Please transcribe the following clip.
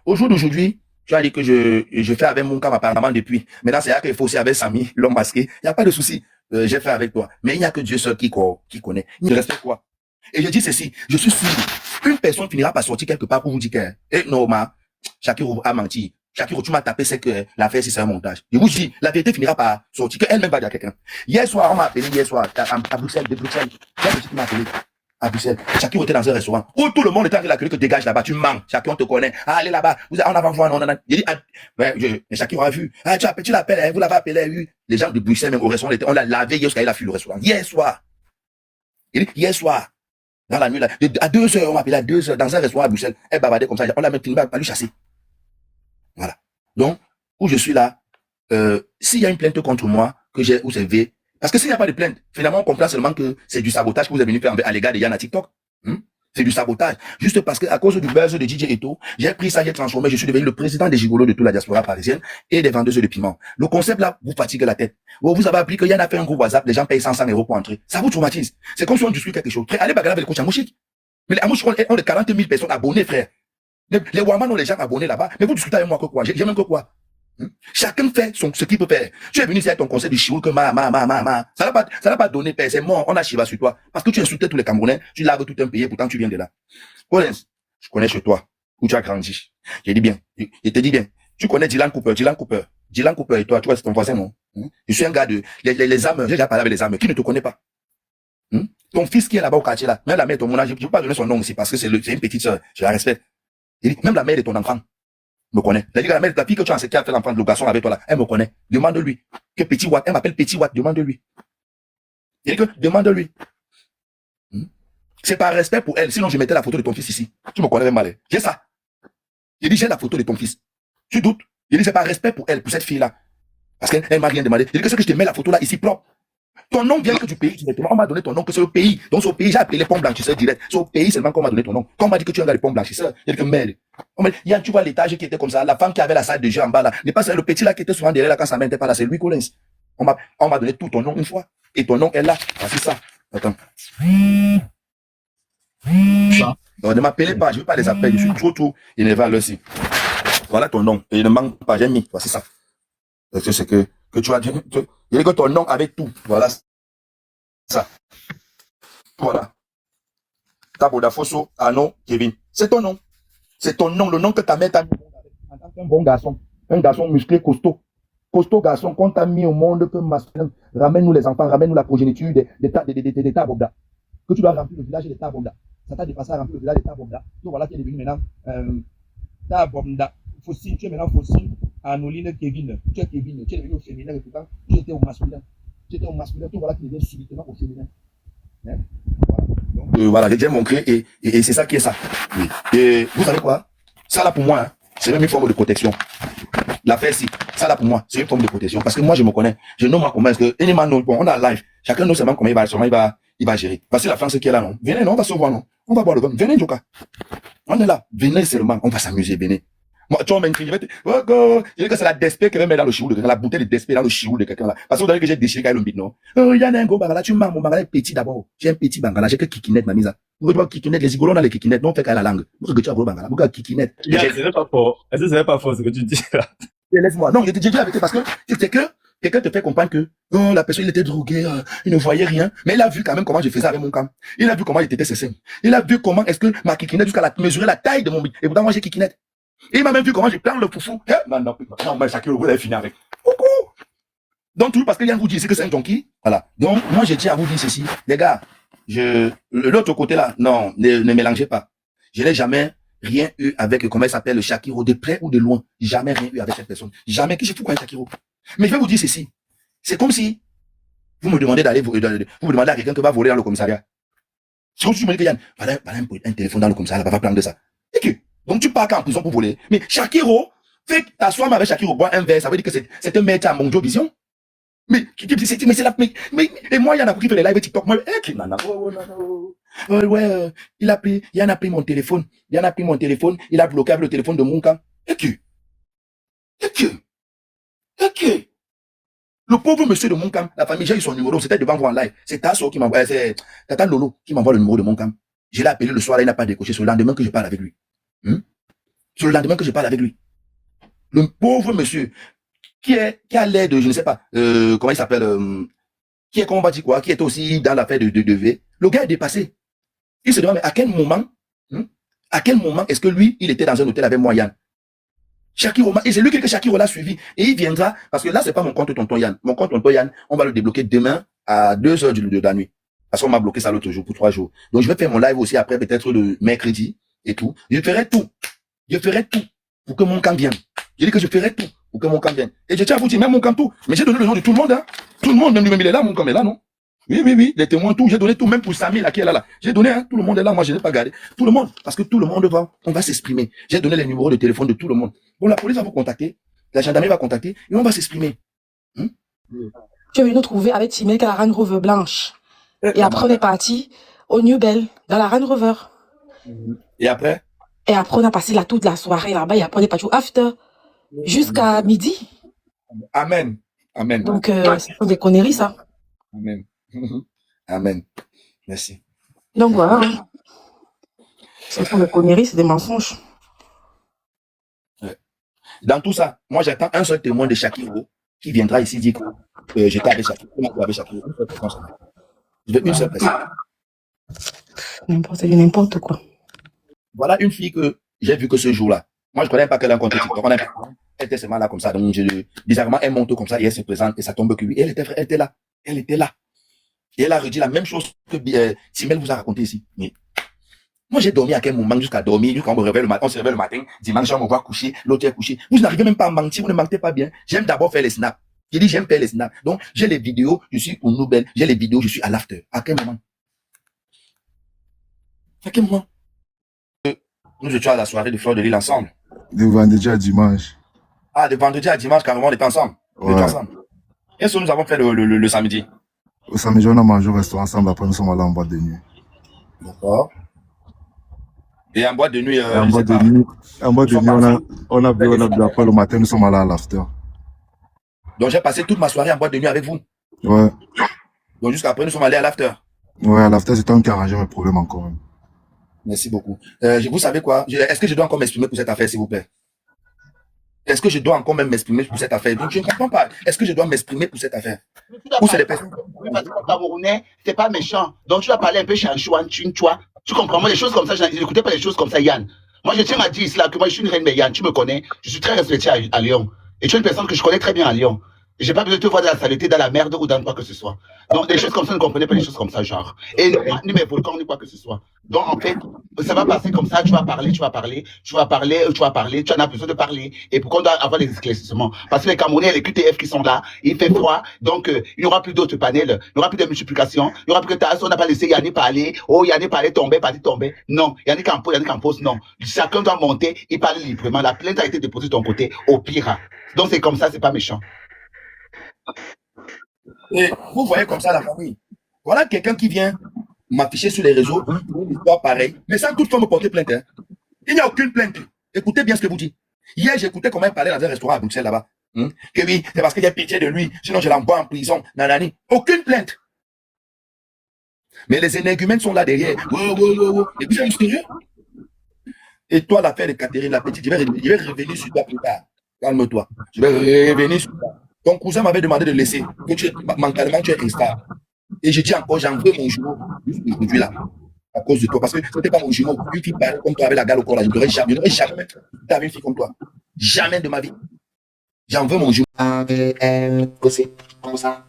Au jour d'aujourd'hui, tu as dit que je fais avec mon cam apparemment depuis. Maintenant, c'est là qu'il faut aussi avec Samy, l'homme masqué. Il n'y a pas de souci. J'ai fait avec toi. Mais il n'y a que Dieu seul qui connaît. Il ne respecte quoi. Et je dis ceci, je suis sûr, une personne finira par sortir quelque part pour vous dire que, Norma, Shakiro a menti. Shakiro, tu m'as tapé, c'est que l'affaire, c'est un montage. Je vous dis, la vérité finira par sortir, qu'elle-même va dire à quelqu'un. Hier soir, on m'a appelé, à Bruxelles, de Bruxelles. Il y a quelqu'un qui m'a appelé à Bruxelles. Shakiro était dans un restaurant où tout le monde était en train d'accueillir que dégage là-bas, tu mens. Shakiro, on te connaît. Ah, allez là-bas, on avant voir, non. Il dit, mais Shakiro a vu. Ah, tu l'appelles, vous l'avez appelé, oui. Les gens de Bruxelles, même au restaurant, on l'a lavé hier jusqu'à il a fui le restaurant. Hier soir. Il dit, hier soir. Dans la nuit, là, à 2 heures, on m'a appelé à 2 heures, dans un restaurant à Bruxelles. Elle bavardait comme ça, on l'a même fini, pas lui chasser. Voilà. Donc, où je suis là, s'il y a une plainte contre moi, que j'ai observé, parce que s'il n'y a pas de plainte, finalement, on comprend seulement que c'est du sabotage que vous avez venu faire à l'égard de Yann à TikTok. C'est du sabotage. Juste parce que, à cause du buzz de DJ Eto, j'ai pris ça, j'ai transformé, je suis devenu le président des gigolos de toute la diaspora parisienne et des vendeuses de piment. Le concept là, vous fatigue la tête. Vous avez appris que Yann a fait un groupe WhatsApp, les gens payent 100 € pour entrer. Ça vous traumatise. C'est comme si on discute quelque chose. Allez bagarre avec le coach Amouchik. Mais les Amouchik ont 40 000 personnes abonnées, frère. Les Waman ont les gens abonnés là-bas. Mais vous discutez avec moi que quoi? J'ai même que quoi? Chacun fait ce qu'il peut faire. Tu es venu ici avec ton conseil de Chirou que Ça n'a pas donné paix. C'est mort. On a Chiva sur toi. Parce que tu insultais tous les Camerounais. Tu laves tout un pays. Pourtant, tu viens de là. Collins, je connais chez toi. Où tu as grandi. J'ai dit bien. Je te dis bien. Tu connais Dylan Cooper. Dylan Cooper et toi. Tu vois, c'est ton voisin, non? Je suis un gars de, les âmes. J'ai déjà parlé avec les âmes. Qui ne te connaît pas? Ton fils qui est là-bas au quartier là. Même la mère de ton mon âge. Je ne peux pas donner son nom ici parce que c'est une petite sœur. Je la respecte. Même la mère de ton enfant me connaît. C'est-à-dire que la mère de ta fille que tu as, c'est qui a fait l'enfant de le garçon avec toi là, elle me connaît. Demande-lui. Que Petit Watt, elle m'appelle Petit Watt, demande-lui. Il dit que demande-lui. C'est par respect pour elle, sinon je mettais la photo de ton fils ici. Tu me connais même mal. J'ai ça. Il dit j'ai la photo de ton fils. Tu doutes? Il dit c'est par respect pour elle, pour cette fille-là. Parce qu'elle m'a rien demandé. Il dit que c'est que je te mets la photo là ici propre. Ton nom vient que du pays directement. On m'a donné ton nom que c'est le pays. Donc c'est au pays, j'ai appelé les pommes blanchisseurs direct. C'est au pays seulement qu'on m'a donné ton nom. Quand on m'a dit que tu es un gars de pommes blanchisseurs, il dit que merde. Yann, tu vois l'étage qui était comme ça, la femme qui avait la salle de jeu en bas là, n'est pas le petit là qui était souvent derrière là quand sa main n'était pas là, c'est lui Collins. On m'a donné tout ton nom une fois. Et ton nom est là. Ah, c'est ça. Attends. Non, ne m'appelez pas, je ne veux pas les appeler, je suis trop énervé à l'heure ci. Voilà ton nom. Et il ne manque pas, j'ai mis. Voici ça. C'est que tu as dit. Il dit que ton nom avec tout. Voilà. Ça. Voilà. Taboda Fosso, Anon, Kevin. C'est ton nom. C'est ton nom, le nom que ta mère t'a mis en tant qu'un bon garçon. Un garçon musclé, costaud. Costaud garçon qu'on t'a mis au monde comme masculin. Ramène-nous les enfants, ramène-nous la progéniture des Tabobda. Que tu dois remplir le village des Tabobda. Ça t'a dépassé à remplir le village des Tabobda. Donc voilà, tu es devenu maintenant Tabobda. Fossil, tu es maintenant Fossil, Anoline, Kevin. Tu es Kevin, tu es devenu au féminin et pourtant tu étais au masculin. Tu étais au masculin, tout voilà qui devient subitement au féminin. Hein? Voilà. Donc, voilà, j'ai déjà montré et c'est ça qui est ça. Oui. Et vous savez quoi? Ça là pour moi, hein, c'est même une forme de protection. L'affaire si, ça là pour moi, c'est une forme de protection. Parce que moi je me connais. Je nomme comment est-ce que bon, on a live. Chacun nous sait comment il va gérer. Parce que la France qui est là, non. Venez, non, on va se voir, non. On va boire le vin. Venez, Joka. On est là. Venez seulement. On va s'amuser, venez. Moi, tu vois, je vais te, je dis que c'est la DSP qui va mettre dans le chirou de quelqu'un, la bouteille de DSP dans le chirou de quelqu'un là. Parce que vous avez que j'ai déchiré quand il le non. Oh, il y a un gros bangala, tu m'as mon bangala est petit d'abord. J'ai un petit bangala, j'ai que kikinette, ma mise. Vous voyez, kikinette, les zigolos dans les kikinettes, non, fait qu'à la langue. Vous que tu as gros bangala, vous que kikinette. C'est pas fort. Est-ce que c'est pas fort ce que tu dis là? Laisse-moi. Non, je te dis avec toi parce que c'est que quelqu'un te fait comprendre que, oh, la personne, il était drogué, il ne voyait rien. Mais il a vu quand même comment je faisais avec mon cam. Il a vu comment il était ses Il a vu comment est-ce que ma kikinette jusqu'à mesurer la taille de mon bit. Et pourtant, moi, j'ai kikinette. Et il m'a même vu comment je plante le foufou. Non, mais Shakiro, vous avez fini avec. Coucou. Donc, tout parce que Yann vous dit, c'est que c'est un junkie. Voilà. Donc, moi, je tiens à vous dire ceci. Les gars, l'autre côté là, non, ne mélangez pas. Je n'ai jamais rien eu avec, comment il s'appelle, le Shakiro, de près ou de loin. Jamais rien eu avec cette personne. Jamais. Que je fous quoi, Shakiro? Mais je vais vous dire ceci. C'est comme si vous me demandez d'aller, vous me demandez à quelqu'un qui va voler dans le commissariat. C'est comme si vous me dites que Yann, voilà un téléphone dans le commissariat, va prendre de ça. Et que, donc tu pars en prison pour voler. Mais Shakiro, fait t'asseoir avec Shakiro, boire un verre, ça veut dire que c'est un maître à Monjo Vision. Mais c'est la, mais, et moi, il y en a qui fait les lives TikTok. Moi, Yann a pris mon téléphone. Yann a pris mon téléphone. Il a bloqué avec le téléphone de mon camp. Et que, le pauvre monsieur de mon camp, la famille, j'ai eu son numéro, c'était devant vous en live. C'est Tasso qui m'envoie, c'est Tata Lolo qui m'envoie le numéro de mon camp. Je l'ai appelé le soir, là, il n'a pas décoché. C'est le lendemain que je parle avec lui. C'est le lendemain que je parle avec lui. Le pauvre monsieur qui a l'air de, je ne sais pas, comment il s'appelle, qui est, comment on va dire quoi, qui est aussi dans l'affaire de V. Le gars est dépassé. Il se demande, mais à quel moment est-ce que lui, il était dans un hôtel avec moi, Yann? Shakiro, et c'est lui que Shakiro l'a suivi. Et il viendra, parce que là, c'est pas mon compte tonton Yann. Mon compte tonton Yann, on va le débloquer demain à 2h de la nuit. Parce qu'on m'a bloqué ça l'autre jour pour 3 jours. Donc, je vais faire mon live aussi après, peut-être le mercredi et tout. Je ferai tout. Je ferai tout pour que mon camp vienne. Je dis que je ferai tout pour que mon camp vienne. Et je tiens à vous dire, même mon camp tout. Mais j'ai donné le nom de tout le monde, hein. Tout le monde, même lui-même, il est là, mon camp est là, non? Oui, les témoins, tout. J'ai donné tout, même pour Samy, là, qui est là. J'ai donné, hein. Tout le monde est là. Moi, je n'ai pas gardé. Tout le monde. Parce que tout le monde on va s'exprimer. J'ai donné les numéros de téléphone de tout le monde. Bon, la police va vous contacter. La gendarmerie va contacter. Et on va s'exprimer. Tu es venu nous trouver avec Timel qui a la Range Rover blanche. Et après, on est parti au New Bell, dans la Range Rover. Et après? Et après, on a passé toute la soirée là-bas. Et après, on est parti au after. Jusqu'à midi. Amen. Amen. Donc, ce sont des conneries, ça. Amen. Amen. Merci. Donc, voilà. Ce sont des conneries, c'est des mensonges. Dans tout ça, moi, j'attends un seul témoin de Shakiro qui viendra ici dire que j'étais avec Shakiro. Je veux une seule personne. N'importe quoi. Voilà une fille que j'ai vue que ce jour-là. Moi, je ne connais pas qu'elle a rencontré TikTok. Elle était seulement là comme ça. Donc, bizarrement, elle monte comme ça et elle se présente et ça tombe que lui. Elle était là. Elle était là. Et elle a redit la même chose que Simel vous a raconté ici. Mais moi, j'ai dormi à quel moment jusqu'à dormir, jusqu'à me réveiller le matin. On se réveille le matin, dimanche, on me voit coucher, l'autre est couché. Vous n'arrivez même pas à mentir, vous ne mentez pas bien. J'aime d'abord faire les snaps. J'ai dit, j'aime faire les snaps. Donc, j'ai les vidéos, je suis au Nobel. J'ai les vidéos, je suis à l'after. À quel moment? À quel moment? Nous étions à la soirée de Fleur de Lille ensemble. De vendredi à dimanche. Ah, de vendredi à dimanche, carrément, on était ensemble. On était ensemble. Qu'est-ce que nous avons fait le samedi? Au samedi, on a mangé au restaurant ensemble, après nous sommes allés en boîte de nuit. D'accord. Et en boîte de nuit, en boîte de nuit, on a bu après le matin, nous sommes allés à l'after. Donc j'ai passé toute ma soirée en boîte de nuit avec vous. Ouais. Donc jusqu'à après, nous sommes allés à l'after. Ouais, à l'after, c'est toi qui as arrangé mes problèmes encore. Merci beaucoup. Vous savez quoi? Est-ce que je dois encore m'exprimer pour cette affaire, s'il vous plaît? Est-ce que je dois encore même m'exprimer pour cette affaire? Donc je ne comprends pas. Est-ce que je dois m'exprimer pour cette affaire? Ou c'est des personnes? Parce que le Camerounais, c'est pas méchant. Donc tu vas parler un peu chanchouan, tu vois. Tu comprends? Moi, les choses comme ça, je n'écoutais pas les choses comme ça, Yann. Moi, je tiens à dire cela, que moi, je suis une reine, mais Yann, tu me connais. Je suis très respecté à Lyon. Et tu es une personne que je connais très bien à Lyon. Et j'ai pas besoin de te voir dans la saleté, dans la merde ou dans quoi que ce soit. Donc, des choses comme ça, ne comprenez pas les choses comme ça, genre. Et ni mes volcans, ni quoi que ce soit. Donc, en fait, ça va passer comme ça, tu vas parler, tu en as besoin de parler. Et pourquoi on doit avoir des éclaircissements? Parce que les Camerounais, les QTF qui sont là, il fait froid, donc il n'y aura plus d'autres panels, il n'y aura plus de multiplication, il n'y aura plus que on n'a pas laissé Yannick parler, Yannick parler, tomber. Non, Yannick en pose, non. Chacun doit monter, il parle librement. La plainte a été déposée de ton côté, au pire. Donc c'est comme ça, c'est pas méchant. Et vous voyez comme ça la famille. Voilà quelqu'un qui vient m'afficher sur les réseaux, une histoire pareille, mais sans toutefois me porter plainte. Hein. Il n'y a aucune plainte. Écoutez bien ce que vous dites. Hier, j'écoutais comment il parlait dans un restaurant à Bruxelles là-bas. Que oui, c'est parce qu'il y a pitié de lui, sinon je l'envoie en prison. Nanani. Aucune plainte. Mais les énergumènes sont là derrière. Et puis c'est sérieux. Et toi, l'affaire de Catherine, la petite, je vais revenir sur toi plus tard. Calme-toi. Je vais revenir sur toi. Ton cousin m'avait demandé de laisser, que mentalement tu es instable. Et je dis encore, j'en veux mon jumeau aujourd'hui là, à cause de toi. Parce que c'était pas mon jumeau. Une fille pareille comme toi avec la gale au corps là, je n'aurais jamais d'avoir une fille comme toi. Jamais de ma vie. J'en veux mon jumeau. Comme ça,